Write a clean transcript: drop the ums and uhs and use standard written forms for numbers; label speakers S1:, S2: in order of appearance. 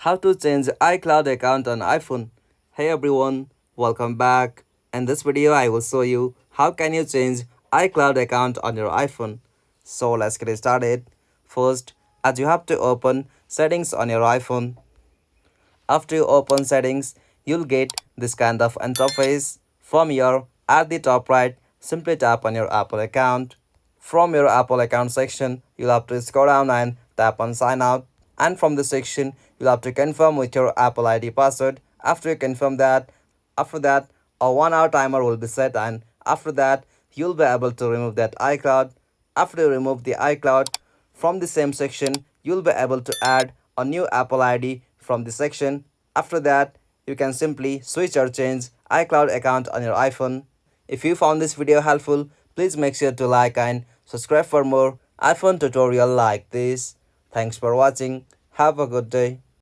S1: How to change iCloud account on iPhone. Hey everyone, welcome back. In this video I will show you how can you change iCloud account on your iPhone. So let's get started. First, as you have to open settings on your iPhone. After you open settings, you'll get this kind of interface. From here, at the top right, simply tap on your Apple account. From your Apple account section, you'll have to scroll down and tap on sign out. And from the section, you'll have to confirm with your Apple ID password. After you confirm that, after that, a 1 hour timer will be set, and after that, you'll be able to remove that iCloud. After you remove the iCloud, from the same section, you'll be able to add a new Apple ID from the section. After that, you can simply switch or change iCloud account on your iPhone. If you found this video helpful, please make sure to like and subscribe for more iPhone tutorial like this. Thanks for watching. Have a good day.